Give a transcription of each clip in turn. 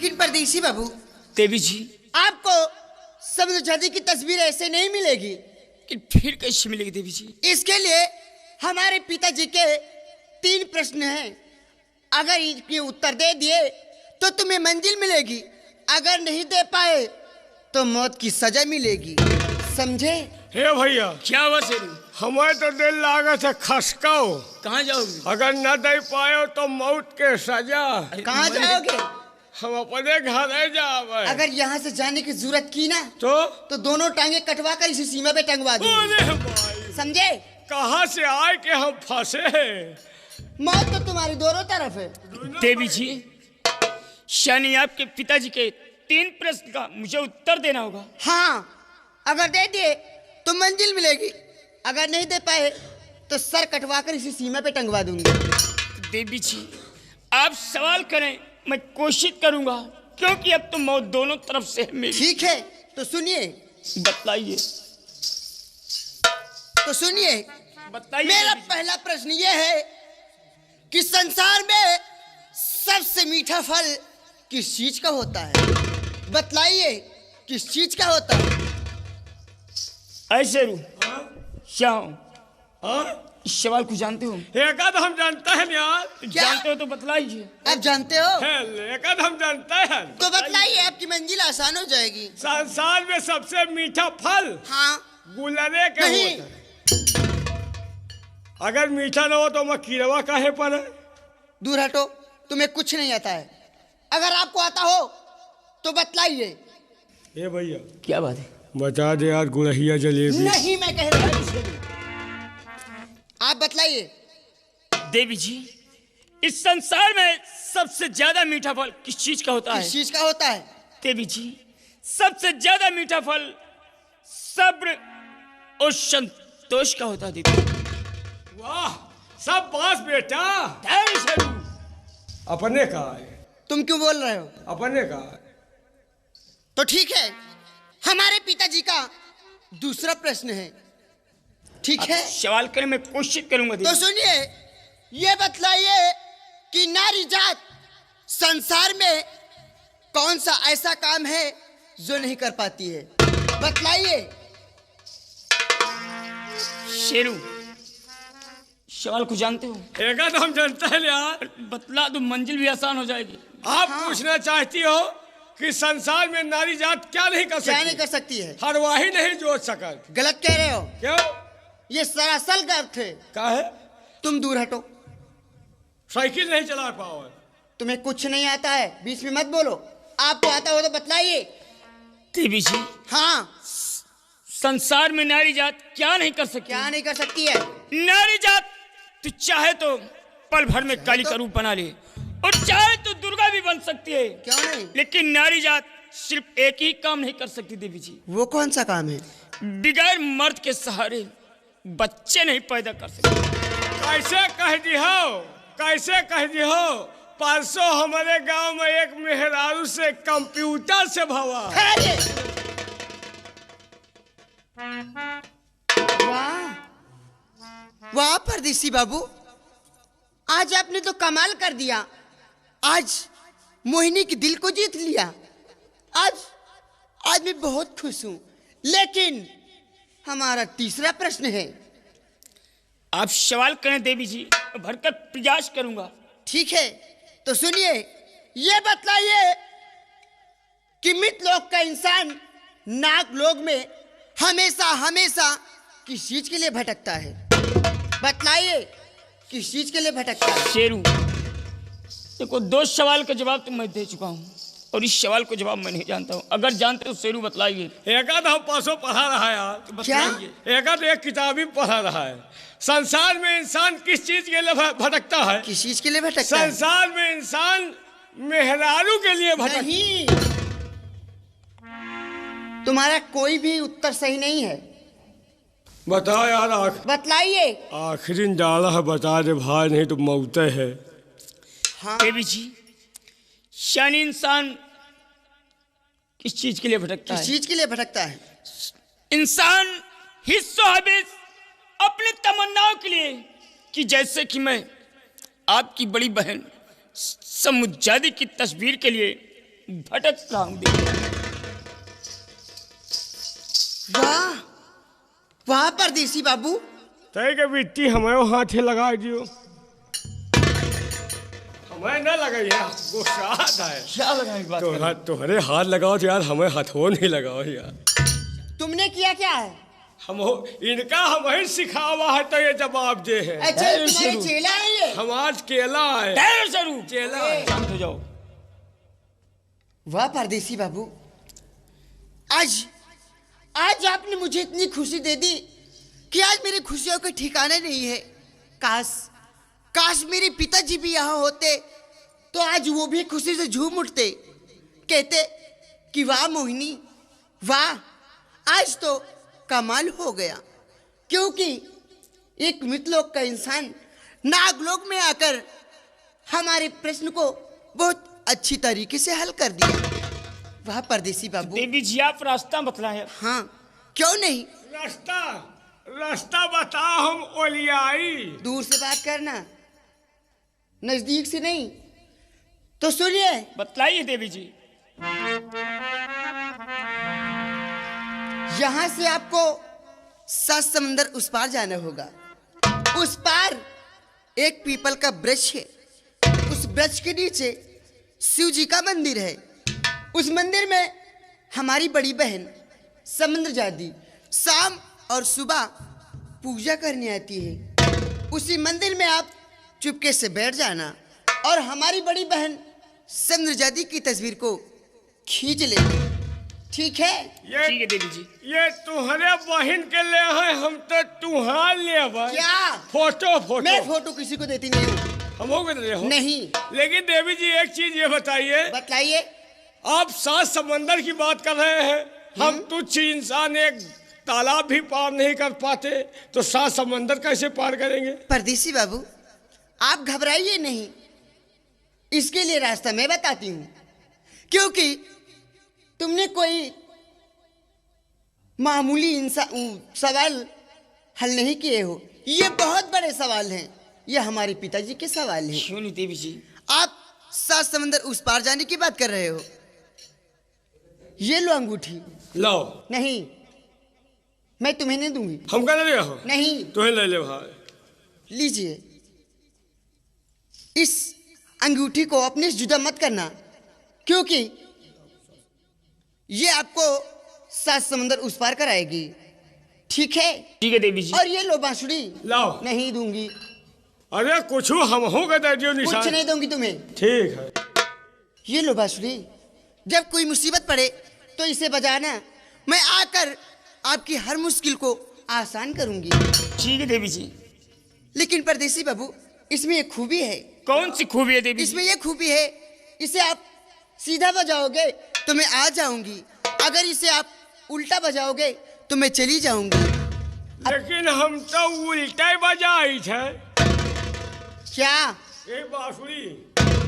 लेकिन परदेसी बाबू, देवी जी, आपको समुद्रजादी की तस्वीर ऐसे नहीं मिलेगी। कि फिर कैसे मिलेगी देवी जी? इसके लिए हमारे पिताजी के 3 प्रश्न हैं। अगर इनके उत्तर दे दिए तो तुम्हें मंजिल मिलेगी, अगर नहीं दे पाए तो मौत की सजा मिलेगी, समझे? हे भैया, क्या हुआ शेरू? हमें तो दिल लागत है खसकाओ। कहाँ जाओगे? अगर न दे पाए तो मौत के सजा। कहाँ जाओगे? हम अपने घर जावे। अगर यहाँ से जाने की जरूरत की ना तो दोनों टांगे कटवा कर इसी सीमा पे टंगवा दूंगी, अरे भाई, समझे? कहाँ से आए के हम फंसे हैं? मौत तो तुम्हारी दोनों तरफ है। देवी जी, यानी आपके पिताजी के 3 प्रश्न का मुझे उत्तर देना होगा। हाँ, अगर दे दिए तो मंजिल मिलेगी, अगर नहीं दे पाए तो सर कटवा कर इसी सीमा पे टंगवा दूंगी। देवी जी, आप सवाल करें, मैं कोशिश करूंगा, क्योंकि अब तो मौत दोनों तरफ से है मेरी। ठीक है, तो सुनिए। बतलाइए, तो सुनिए, बताइए। मेरा देवी जी। पहला प्रश्न यह है कि संसार में सबसे मीठा फल किस चीज का होता है? बतलाइए, किस चीज का होता है? ऐसे रू क्या हो? हाँ? इस सवाल को जानते हो? एकद हम जानते हैं यार। क्या? जानते हो तो बतलाइए। आप जानते हो एकद हम जानते हैं। तो बतलाइए, आपकी मंजिल आसान हो जाएगी। संसार में सबसे मीठा फल हाँ, गुलरे के नहीं। होता है। अगर मीठा ना हो तो मैं कीड़वा काहे पर है? दूर हटो, तुम्हें कुछ नहीं आता है। अगर आपको आता हो तो बतलाइए। ए भैया, क्या बात है? बता दे यार, गुड़हिया जलेबी। नहीं, मैं कह रहा हूं, आप बतलाइए। देवी जी, इस संसार में सबसे ज्यादा मीठा फल किस चीज का होता किस है? चीज का होता है? देवी जी, सबसे ज्यादा मीठा फल सब्र और संतोष का होता है। देवी, वाह, सब पास बेटा। धैर्य से रू। अपने का है, तुम क्यों बोल रहे हो? अपने का है। तो ठीक है, हमारे पिताजी का दूसरा प्रश्न है, ठीक है? सवाल करें, मैं कोशिश करूंगा। तो देवी, सुनिए, ये बतलाइए कि नारी जात संसार में कौन सा ऐसा काम है जो नहीं कर पाती है? बतलाइए। शेरू, सवाल को जानते हो? एकद हम जानते हैं यार। बतला दो, मंजिल भी आसान हो जाएगी। आप पूछना चाहती हो कि संसार में नारी जात क्या नहीं कर क्या नहीं सकती? कर सकती है? हरवाही नहीं जोत सकत। गलत कह रहे हो, क्यों? ये सरासर गलत है। का है? तुम दूर हटो, साइकिल नहीं चला पाओ। तुम्हें कुछ नहीं आता है, बीच में मत बोलो। आपको आता हो तो बतलाइए। देवी जी, हाँ, संसार में नारी जात क्या नहीं कर सकती? क्या नहीं कर सकती है? नारी जात तू चाहे तो पल भर में काली का रूप बना ले, और चाहे तो दुर्गा भी बन सकती है, क्यों नहीं? लेकिन नारी जात सिर्फ एक ही काम नहीं कर सकती। देवी जी, वो कौन सा काम है? बगैर मर्द के सहारे बच्चे नहीं पैदा कर सकती। कैसे कह दी हो? कैसे कह दी हो? परसों हमारे गांव में एक मेहरारू से कंप्यूटर से भवा। अरे! वाह वाह परदेसी बाबू, आज आपने तो कमाल कर दिया। आज मोहिनी के दिल को जीत लिया। आज मैं बहुत खुश हूं। लेकिन हमारा तीसरा प्रश्न है। आप सवाल करें देवी जी, भरकर प्रयास करूंगा। ठीक है, तो सुनिए, ये बतलाइए कि मृतलोक का इंसान नागलोक में हमेशा हमेशा किस चीज के लिए भटकता है? बतलाइए, किस चीज के लिए भटकता है? शेरू, देखो 2 सवाल का जवाब तो मैं दे चुका हूँ, और इस सवाल को जवाब मैं नहीं जानता हूँ। अगर जानते तो शेरू बतलाइए। एकद हम परसों पढ़ा रहा है यार। क्या? एकद एक किताब ही पढ़ा रहा है। संसार में इंसान किस चीज के लिए भटकता है? किस चीज के लिए भटकता है? संसार में इंसान मेहरारू के लिए भटकता है। नहीं, तुम्हारा कोई भी उत्तर सही नहीं है। बताओ यार, बतलाइए। आखिरी डाला है, बता दे भाई, नहीं तो मौत है। हाँ, देवी जी, यानी इंसान किस चीज के लिए भटकता किस है? चीज के लिए भटकता है? इंसान हिस्सों हबीस अपनी तमन्नाओं के लिए, कि जैसे कि मैं आपकी बड़ी बहन समुज्जादी की तस्वीर के लिए भटक रहा हूँ देवी। वाह वाह परदेसी बाबू, तय के बिट्टी हमें हाथे लगा दियो। हमें न लगाई है, गुस्सा आता है। क्या लगा बात कर? तुम्हारे हाथ लगाओ तो यार, हमें हाथों नहीं लगाओ यार। तुमने किया क्या है? हम इनका हमें सिखा हुआ है तो ये जवाब दे है। अच्छा ये तुम्हारे चेला है ये? हम आज केला है। ठहरो जरूर, चेला है। शांत हो जाओ। वाह परदेसी बाबू, आज आपने मुझे इतनी खुशी दे दी कि आज मेरी खुशियों के ठिकाने नहीं है। काश मेरे पिताजी भी यहाँ होते तो आज वो भी खुशी से झूम उठते, कहते कि वाह मोहिनी वाह, आज तो कमाल हो गया। क्योंकि एक मृतलोक का इंसान नागलोक में आकर हमारे प्रश्न को बहुत अच्छी तरीके से हल कर दिया। वाह परदेसी बाबू। देवी जी आप रास्ता बतलाए। हाँ क्यों नहीं, रास्ता बताओ, हम ओलियाई। दूर से बात करना, नजदीक से नहीं। तो सुनिए, बतलाइए देवी जी। यहाँ से आपको 7 समंदर उस पार जाना होगा। उस पार एक पीपल का वृक्ष है, उस वृक्ष के नीचे शिव जी का मंदिर है। उस मंदिर में हमारी बड़ी बहन समुद्र जादी शाम और सुबह पूजा करने आती है। उसी मंदिर में आप चुपके से बैठ जाना और हमारी बड़ी बहन समुद्र जादी की तस्वीर को खींच लेना, ठीक है? ठीक है देवी जी। ये तुम्हारे बहन के ले है, हम तो तुम्हार ले भाई। क्या फोटो मैं फोटो किसी को देती नहीं हूँ। हम हो गए हो नहीं। लेकिन देवी जी एक चीज ये बताइए, बतलाइए। आप 7 समंदर की बात कर रहे हैं, हम तुच्छ इंसान एक तालाब भी पार नहीं कर पाते तो 7 समंदर कैसे पार करेंगे? परदेसी बाबू आप घबराइए नहीं, इसके लिए रास्ता मैं बताती हूँ। क्योंकि तुमने कोई मामूली सवाल हल नहीं किए हो, ये बहुत बड़े सवाल हैं। ये हमारे पिताजी के सवाल हैं। क्यों नहीं देवी जी? आप 7 समंदर उस पार जाने की बात कर रहे हो। ये लो अंगूठी। लो। नहीं, मैं तुम्हें नहीं दूंगी। हम कर रहे हो? नहीं। तुम्हें ले ले भाई। लीजिए, इस अंगूठी को अपने से जुदा मत करना, क्योंकि ये आपको 7 समंदर उस पार कराएगी, ठीक है? ठीक है देवी जी। और ये लो बांसुरी। लाओ। नहीं दूंगी। अरे कुछ हम हो गए दे दियो निशान। कुछ नहीं दूंगी तुम्हें। ठीक है। ये लो बांसुरी, जब कोई मुसीबत पड़े तो इसे बजाना, मैं आकर आपकी हर मुश्किल को आसान करूंगी। ठीक है देवी जी। लेकिन परदेसी बाबू इसमें एक खूबी है। कौन सी खूबी है देवी जी? इसमें ये खूबी है, इसे आप सीधा बजाओगे तो मैं आ जाऊंगी, अगर इसे आप उल्टा बजाओगे तो मैं चली जाऊंगी। लेकिन हम तो उल्टा ही बजाई थे। क्या? ये बांसुरी।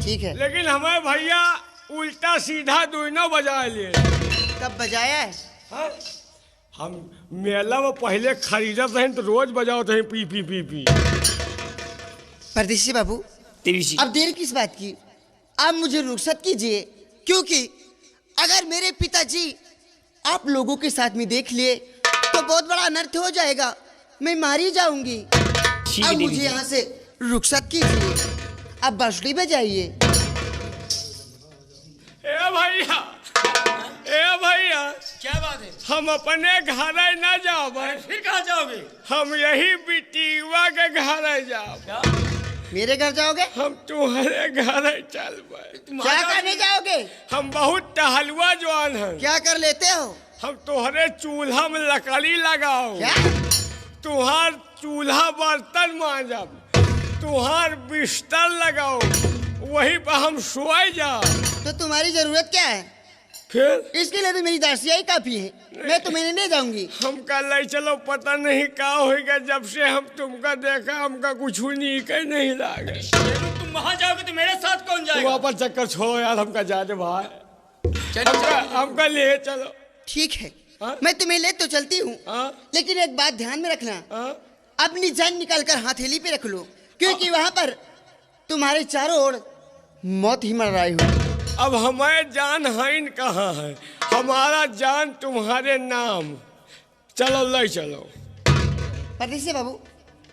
ठीक है। लेकिन हमें भैया उल्टा सीधा दोनों बजा लिए। कब बजाया है? हाँ? हम मेला में पहले खरीदत रहे तो रोज बजाओ थे, पी पी पी पी। परदेसी बाबू देवी जी अब देर किस बात की, आप मुझे रुखसत कीजिए, क्योंकि अगर मेरे पिताजी आप लोगों के साथ में देख लिए तो बहुत बड़ा अनर्थ हो जाएगा, मैं मारी जाऊंगी। ठीक है अब देवी मुझे जी। यहाँ से रुखसत कीजिए, अब बांसुरी बजाइए। ए भैया, ए भैया, क्या बात है? हम अपने घर न जाओ, फिर कहाँ जाओगे? हम यही बिटिया के घर जाओ। क्या? मेरे घर जाओगे? हम तुम्हारे घर चल क्या करने जाओगे? हम बहुत टहलुआ जवान हैं। क्या कर लेते हो? हम तुम्हारे चूल्हा में लकड़ी लगाओ, क्या? तुम्हार चूल्हा बर्तन मांजब, तुम्हार बिस्तर लगाओ, वहीं पर हम सोए जाओ। तो तुम्हारी जरूरत क्या है? फिर इसके लिए तो मेरी दासिया ही काफी है, मैं तुम्हें नहीं जाऊंगी। हम कल चलो, पता नहीं क्या होगा, जब से हम तुमका देखा हमका कुछ नहीं लागे। तुम वहाँ जाओगे तो मेरे साथ कौन जाएगा? वहाँ पर चक्कर छोड़ो यार, हमका जाने भाई, हमका ले चलो। ठीक है, हाँ? मैं तुम्हें ले तो चलती हूँ, हाँ? लेकिन एक बात ध्यान में रखना, हाँ? अपनी जान निकालकर हथेली पे रख लो, क्योंकि वहां पर तुम्हारे चारों ओर मौत ही मर रही हो। अब हमारे जान हाइन कहाँ है, हमारा जान तुम्हारे नाम। चलो ले चलो। परदेसी बाबू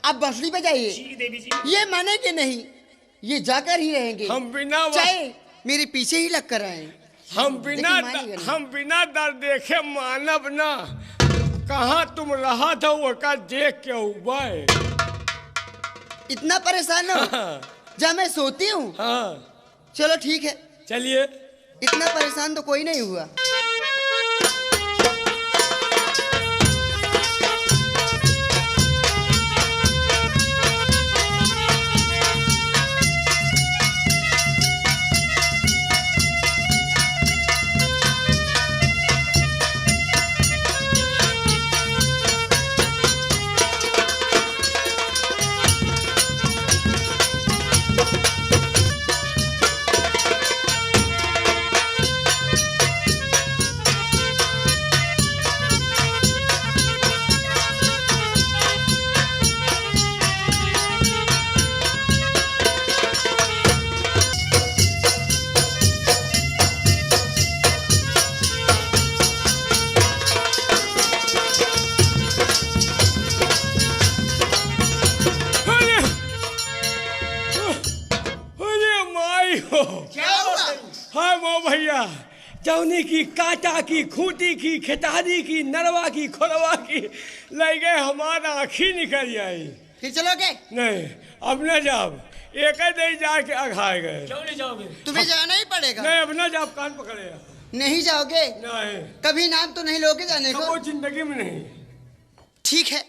आप बांसुरी बजाइए। जी देवी जी। ये माने कि नहीं, ये जाकर ही रहेंगे। हम बिना चाहे मेरे पीछे ही लग कर आए। हम बिना डर देखे मानब ना। कहाँ तुम रहा था वो का देख के उबाए। इतना परेशान हो जब मैं सोती हूँ। हाँ चलो ठीक है, चलिए। इतना परेशान तो कोई नहीं हुआ। क्या हुआ? हाँ वो भैया, जौनी की काटा की खूंटी की खेतारी की नरवा की खोरवा की ले गए, हमारा आँखी निकल जाई। फिर चलोगे? नहीं अब न जाओ, एक ही जाके अघाए गए। क्यों नहीं जाओगे? तुम्हें जाना ही पड़ेगा। नहीं अब न जाओ, कान पकड़े। नहीं जाओगे? नहीं कभी नाम तो नहीं लोगे जाने वो को? जिंदगी में नहीं। ठीक है,